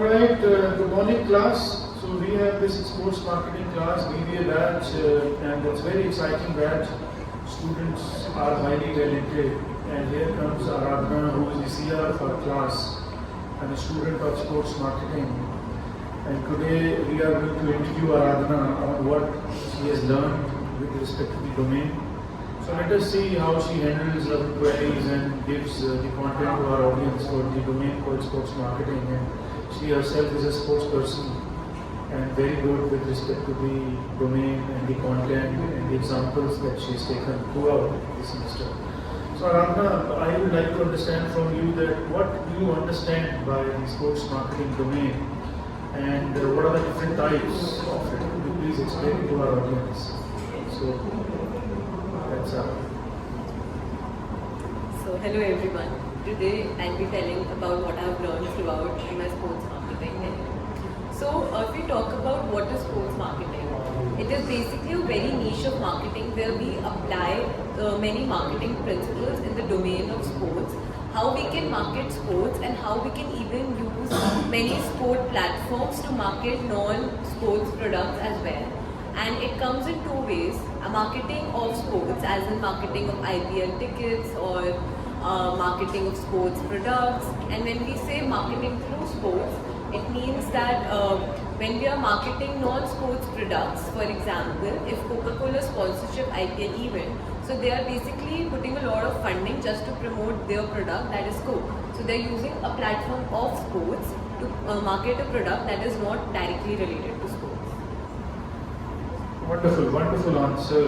Alright, good morning class. So we have this sports marketing class, BBA batch, and it's very exciting batch. Students are highly talented, and here comes Aradhana, who is the CR of our class and a student of sports marketing. And today we are going to interview Aradhana on what she has learned with respect to the domain. So let us see how she handles her queries and gives the content to our audience for the domain called sports marketing. And she herself is a sports person and very good with respect to the domain and the content and the examples that she has taken throughout the semester. So Aradhana, I would like to understand from you that what do you understand by the sports marketing domain and what are the different types of it? Could you please explain it to our audience? So that's up. So hello everyone. Today I'll be telling about what I've learned throughout in my sports marketing. So if we talk about what is sports marketing, it is basically a very niche of marketing where we apply many marketing principles in the domain of sports. How we can market sports and how we can even use many sport platforms to market non-sports products as well. And it comes in two ways, marketing of sports as in marketing of IPL tickets or marketing of sports products. And when we say marketing through sports, it means that when we are marketing non-sports products, for example, if Coca-Cola sponsorship IPL event, so they are basically putting a lot of funding just to promote their product, that is Coke. So they are using a platform of sports to market a product that is not directly related to sports. Wonderful, wonderful answer,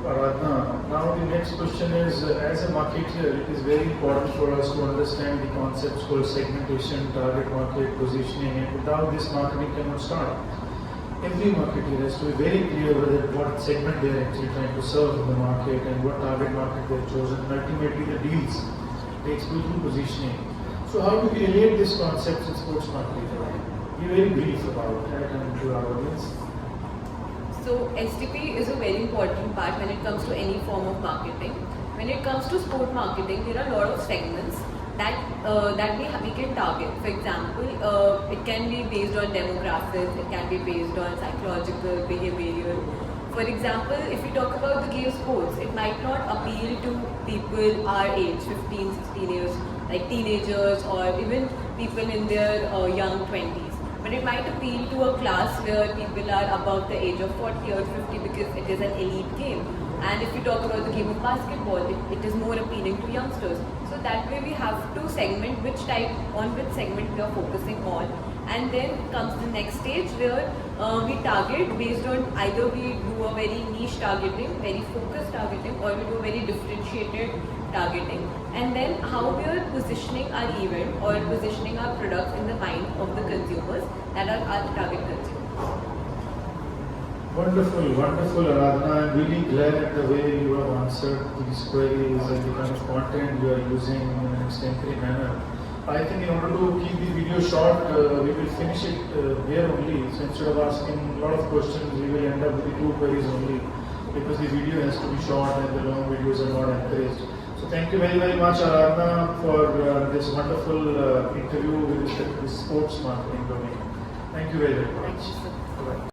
Aradhana. Now the next question is, as a marketer, it is very important for us to understand the concepts called segmentation, target market, positioning, and without this marketing cannot start. Every marketer has to be very clear whether what segment they are actually trying to serve in the market and what target market they have chosen, and ultimately the deals takes place through positioning. So how do we relate these concepts in sports marketing? Be very brief about that and to our audience. So SDP is a very important part when it comes to any form of marketing. When it comes to sport marketing, there are a lot of segments that we can target. For example, it can be based on demographics, it can be based on psychological, behavioral. For example, if we talk about the game sports, it might not appeal to people our age, 15, 16 years, like teenagers or even people in their young 20s. But it might appeal to a class where people are above the age of 40 or 50 because it is an elite game. And if we talk about the game of basketball, it is more appealing to youngsters. So that way we have to segment which segment we are focusing on. And then comes the next stage where we target based on either we do a very niche targeting, very focused targeting, or we do a very differentiated targeting. And then how we are positioning our event or positioning our products in the mind of the consumers that are our target consumers. Wonderful, wonderful, Aradhana. I'm really glad the way you have answered these queries and the kind of content you are using in an extemporary manner. I think in order to keep the video short, we will finish it here only. So instead of asking a lot of questions, we will end up with the two queries only because the video has to be short and the long videos are not encouraged. So thank you very, very much, Aradhana, for this wonderful interview with respect to the sports marketing domain. Thank you very, very much. Thank you, sir. Bye-bye.